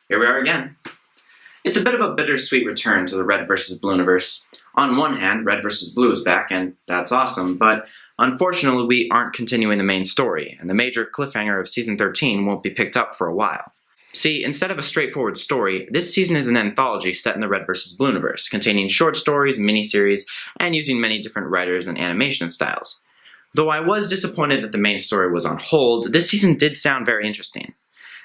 here we are again. It's a bit of a bittersweet return to the Red vs. Blueniverse. On one hand, Red vs. Blue is back, and that's awesome, but unfortunately we aren't continuing the main story, and the major cliffhanger of Season 13 won't be picked up for a while. See, instead of a straightforward story, this season is an anthology set in the Red vs. Blueniverse, containing short stories, miniseries, and using many different writers and animation styles. Though I was disappointed that the main story was on hold, this season did sound very interesting.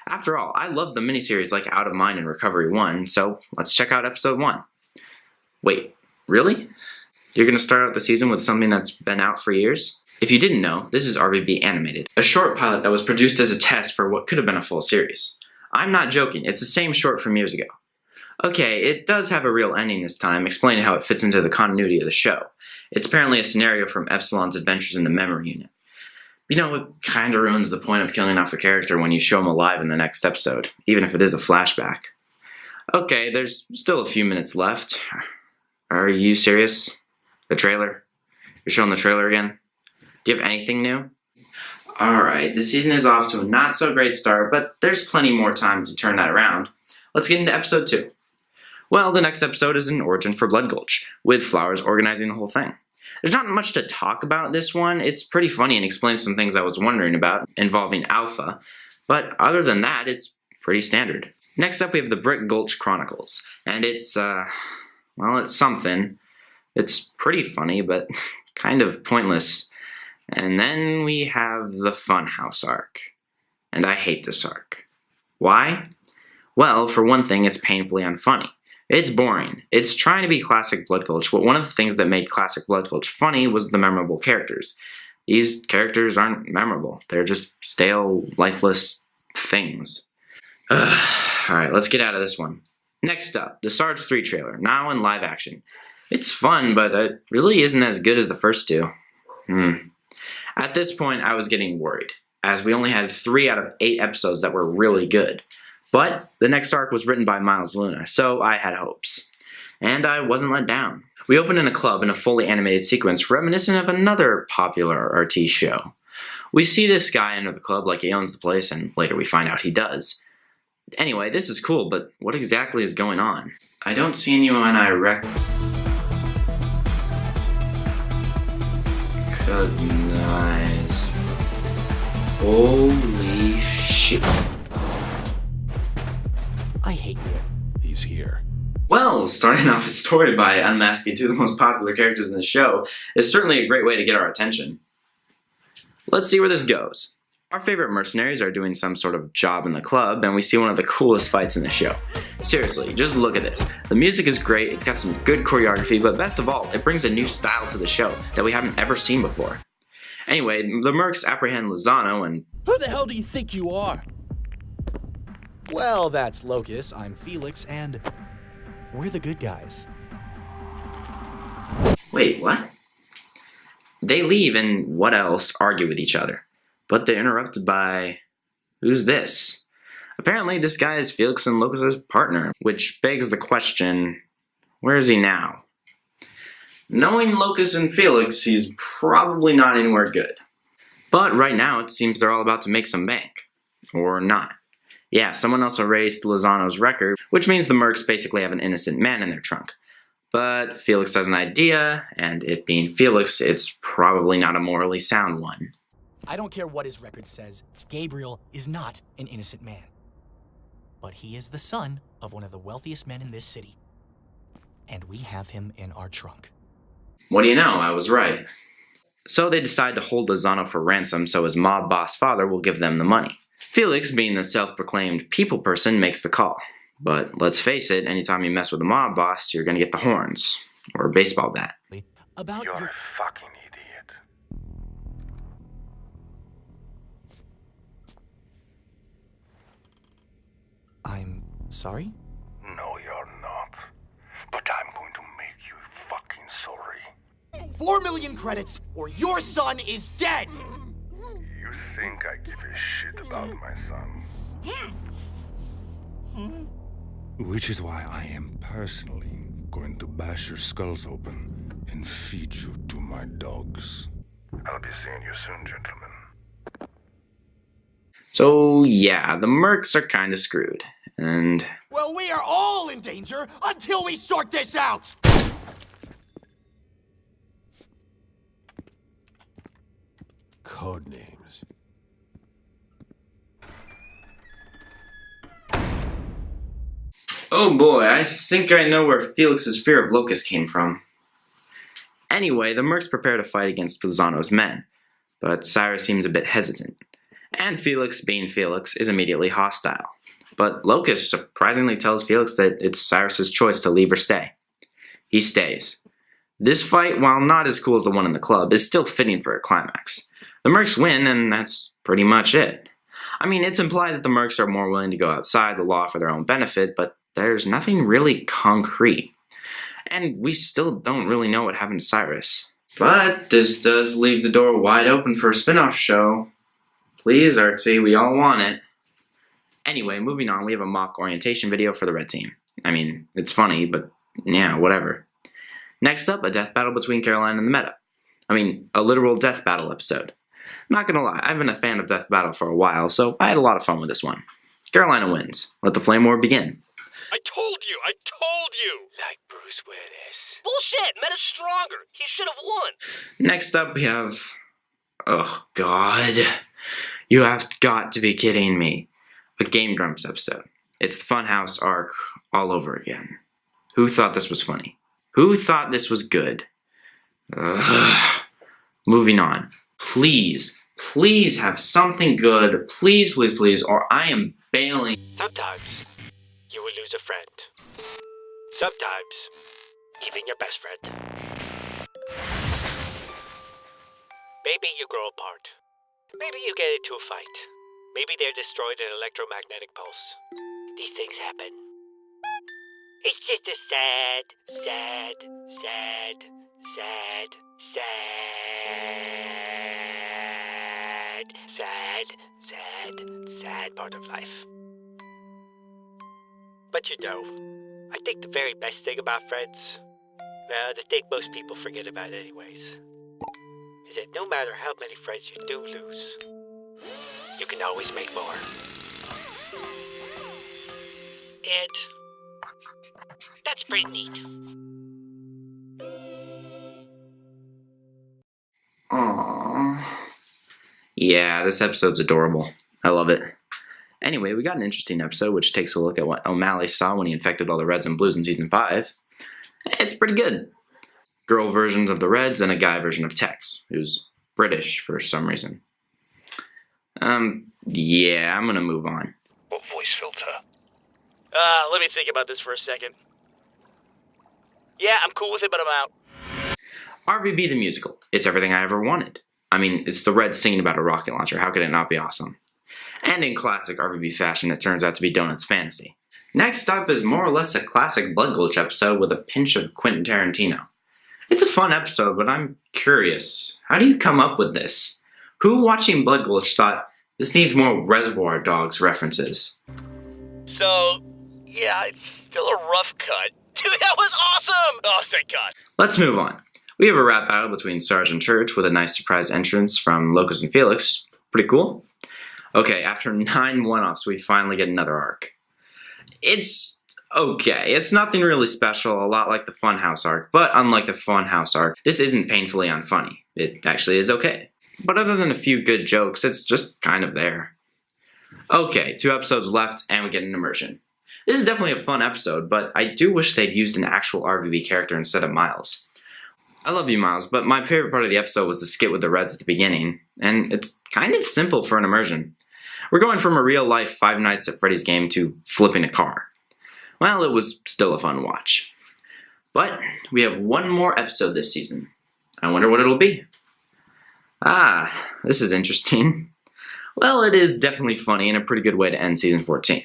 After all, I love the miniseries like Out of Mind and Recovery 1, so let's check out episode 1. Wait, really? You're gonna start out the season with something that's been out for years? If you didn't know, this is RVB Animated, a short pilot that was produced as a test for what could have been a full series. I'm not joking, it's the same short from years ago. Okay, it does have a real ending this time, explaining how it fits into the continuity of the show. It's apparently a scenario from Epsilon's Adventures in the Memory Unit. You know, it kinda ruins the point of killing off the character when you show him alive in the next episode, even if it is a flashback. Okay, there's still a few minutes left. Are you serious? The trailer? You're showing the trailer again? Do you have anything new? Alright, the season is off to a not so great start, but there's plenty more time to turn that around. Let's get into episode 2. Well, the next episode is an origin for Blood Gulch, with Flowers organizing the whole thing. There's not much to talk about this one. It's pretty funny and explains some things I was wondering about, involving Alpha, but other than that, it's pretty standard. Next up, we have the Brick Gulch Chronicles, and it's something. It's pretty funny, but kind of pointless. And then we have the Funhouse arc, and I hate this arc. Why? Well, for one thing, it's painfully unfunny. It's boring. It's trying to be classic Blood Gulch, but one of the things that made classic Blood Gulch funny was the memorable characters. These characters aren't memorable. They're just stale, lifeless things. Alright, let's get out of this one. Next up, the Sarge 3 trailer, now in live action. It's fun, but it really isn't as good as the first two. At this point, I was getting worried, as we only had 3 out of 8 episodes that were really good. But the next arc was written by Miles Luna, so I had hopes. And I wasn't let down. We open in a club in a fully animated sequence reminiscent of another popular RT show. We see this guy enter the club like he owns the place, and later we find out he does. Anyway, this is cool, but what exactly is going on? I don't see anyone I recognize. Holy shit. I hate you. He's here. Well, starting off a story by unmasking 2 of the most popular characters in the show is certainly a great way to get our attention. Let's see where this goes. Our favorite mercenaries are doing some sort of job in the club, and we see one of the coolest fights in the show. Seriously, just look at this. The music is great, it's got some good choreography, but best of all, it brings a new style to the show that we haven't ever seen before. Anyway, the mercs apprehend Lozano and... Who the hell do you think you are? Well, that's Locus, I'm Felix, and we're the good guys. Wait, what? They leave and, what else, argue with each other. But they're interrupted by... who's this? Apparently this guy is Felix and Locus's partner, which begs the question, where is he now? Knowing Locus and Felix, he's probably not anywhere good. But right now it seems they're all about to make some bank. Or not. Yeah, someone else erased Lozano's record, which means the mercs basically have an innocent man in their trunk. But Felix has an idea, and it being Felix, it's probably not a morally sound one. I don't care what his record says, Gabriel is not an innocent man. But he is the son of one of the wealthiest men in this city. And we have him in our trunk. What do you know, I was right. So they decide to hold Lozano for ransom so his mob boss father will give them the money. Felix, being the self-proclaimed people person, makes the call. But let's face it, anytime you mess with a mob boss, you're gonna get the horns. Or a baseball bat. You're a fucking idiot. I'm sorry? No, you're not. But I'm going to make you fucking sorry. 4 million credits, or your son is dead! You think I give a shit about my son? Which is why I am personally going to bash your skulls open and feed you to my dogs. I'll be seeing you soon, gentlemen. So yeah, the mercs are kinda screwed. and... Well, we are all in danger until we sort this out! Codenames. Oh boy, I think I know where Felix's fear of Locust came from. Anyway, the Mercs prepare to fight against Lozano's men, but Cyrus seems a bit hesitant. And Felix, being Felix, is immediately hostile. But Locust surprisingly tells Felix that it's Cyrus's choice to leave or stay. He stays. This fight, while not as cool as the one in the club, is still fitting for a climax. The Mercs win, and that's pretty much it. I mean, it's implied that the Mercs are more willing to go outside the law for their own benefit, but there's nothing really concrete. And we still don't really know what happened to Cyrus. But this does leave the door wide open for a spin-off show. Please, Artsy, we all want it. Anyway, moving on, we have a mock orientation video for the red team. I mean, it's funny, but yeah, whatever. Next up, a death battle between Caroline and the Meta. I mean, a literal death battle episode. Not gonna lie, I've been a fan of death battle for a while, so I had a lot of fun with this one. Carolina wins. Let the flame war begin. I told you! Like Bruce Willis. Bullshit! Meta's stronger! He should have won! Next up, we have... Oh, God. You have got to be kidding me. A Game Grumps episode. It's the Funhouse arc all over again. Who thought this was funny? Who thought this was good? Moving on. Please, please have something good. Please, please, please, or I am bailing. Sometimes, you will lose a friend. Sometimes, even your best friend. Maybe you grow apart. Maybe you get into a fight. Maybe they're destroyed in an electromagnetic pulse. These things happen. It's just a sad, sad, sad, sad, sad, sad, sad, sad part of life. But you know, I think the very best thing about friends, well, the thing most people forget about anyways, is that no matter how many friends you do lose, you can always make more. And that's pretty neat. Aww. Yeah, this episode's adorable. I love it. Anyway, we got an interesting episode which takes a look at what O'Malley saw when he infected all the Reds and Blues in Season 5. It's pretty good. Girl versions of the Reds and a guy version of Tex, who's British for some reason. Yeah, I'm gonna move on. What voice filter? Let me think about this for a second. Yeah, I'm cool with it, but I'm out. RVB the musical. It's everything I ever wanted. I mean, it's the Reds singing about a rocket launcher. How could it not be awesome? And in classic RVB fashion, it turns out to be Donut's fantasy. Next up is more or less a classic Blood Gulch episode with a pinch of Quentin Tarantino. It's a fun episode, but I'm curious. How do you come up with this? Who watching Blood Gulch thought, this needs more Reservoir Dogs references? So, yeah, it's still a rough cut. Dude, that was awesome! Oh, thank God. Let's move on. We have a rap battle between Sarge and Church with a nice surprise entrance from Locust and Felix. Pretty cool. Okay, after 9 one-offs, we finally get another arc. It's okay. It's nothing really special, a lot like the Funhouse arc, but unlike the Funhouse arc, this isn't painfully unfunny. It actually is okay. But other than a few good jokes, it's just kind of there. Okay, 2 episodes left, and we get an immersion. This is definitely a fun episode, but I do wish they'd used an actual RVB character instead of Miles. I love you, Miles, but my favorite part of the episode was the skit with the Reds at the beginning, and it's kind of simple for an immersion. We're going from a real-life Five Nights at Freddy's game to flipping a car. Well, it was still a fun watch. But we have one more episode this season. I wonder what it'll be. Ah, this is interesting. Well, it is definitely funny and a pretty good way to end Season 14.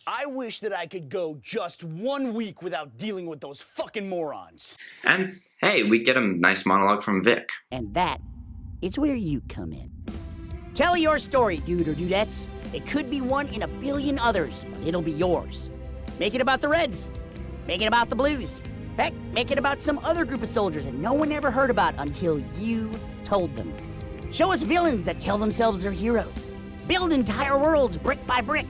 I wish that I could go just 1 week without dealing with those fucking morons. And, hey, we get a nice monologue from Vic. And that is where you come in. Tell your story, dude or dudettes. It could be one in a billion others, but it'll be yours. Make it about the Reds. Make it about the Blues. Heck, make it about some other group of soldiers that no one ever heard about until you told them. Show us villains that tell themselves they're heroes. Build entire worlds brick by brick.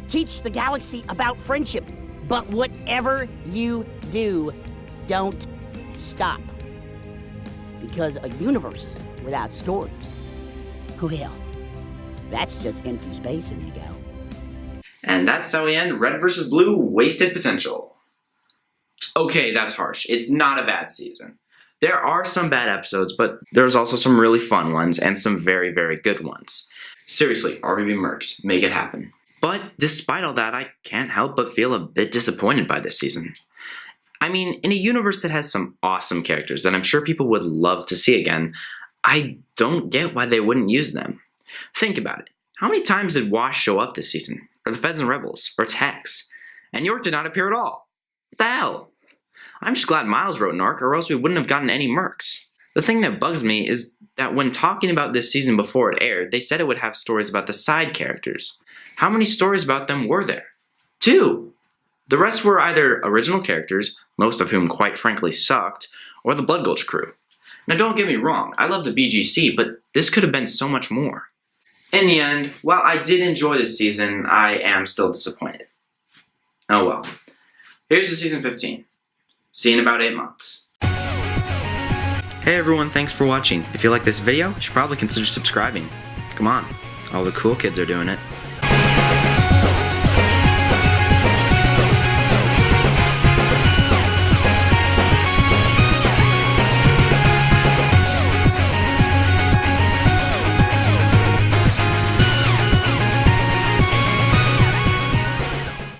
Teach the galaxy about friendship. But whatever you do, don't stop. Because a universe without stories, well, that's just empty space, amigo. And that's how we end Red vs. Blue Wasted Potential. Okay, that's harsh. It's not a bad season. There are some bad episodes, but there's also some really fun ones and some very, very good ones. Seriously, RVB Mercs, make it happen. But despite all that, I can't help but feel a bit disappointed by this season. I mean, in a universe that has some awesome characters that I'm sure people would love to see again, I don't get why they wouldn't use them. Think about it. How many times did Wash show up this season? Or the Feds and Rebels? Or Tex? And York did not appear at all. What the hell? I'm just glad Miles wrote an arc, or else we wouldn't have gotten any Mercs. The thing that bugs me is that when talking about this season before it aired, they said it would have stories about the side characters. How many stories about them were there? 2! The rest were either original characters, most of whom quite frankly sucked, or the Blood Gulch crew. Now don't get me wrong, I love the BGC, but this could have been so much more. In the end, while I did enjoy this season, I am still disappointed. Oh well. Here's the season 15. See you in about 8 months. Hey everyone, thanks for watching. If you like this video, you should probably consider subscribing. Come on, all the cool kids are doing it.